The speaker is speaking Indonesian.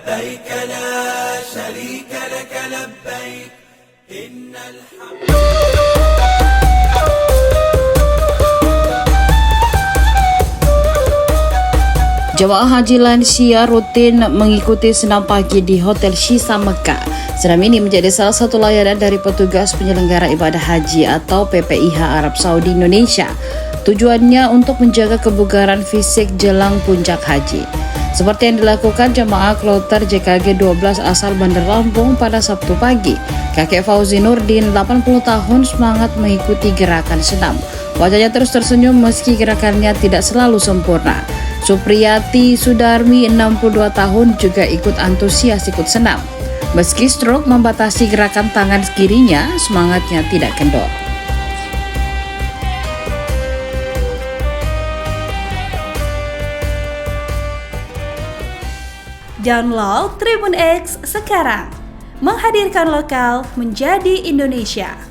لبيك لا شريك لك لبيك إن الحمد. Jemaah haji lansia rutin mengikuti senam pagi di Hotel Shisa Mekah. Senam ini menjadi salah satu layanan dari petugas penyelenggara ibadah haji atau PPIH Arab Saudi Indonesia. Tujuannya untuk menjaga kebugaran fisik jelang puncak haji. Seperti yang dilakukan jemaah kloter JKG 12 asal Bandar Lampung pada Sabtu pagi. Kakek Fauzi Nurdin, 80 tahun, semangat mengikuti gerakan senam. Wajahnya terus tersenyum meski gerakannya tidak selalu sempurna. Supriyati Sudarmi, 62 tahun, juga ikut antusias ikut senam. Meski stroke membatasi gerakan tangan kirinya, semangatnya tidak kendor. Download Tribun X sekarang, menghadirkan lokal menjadi Indonesia.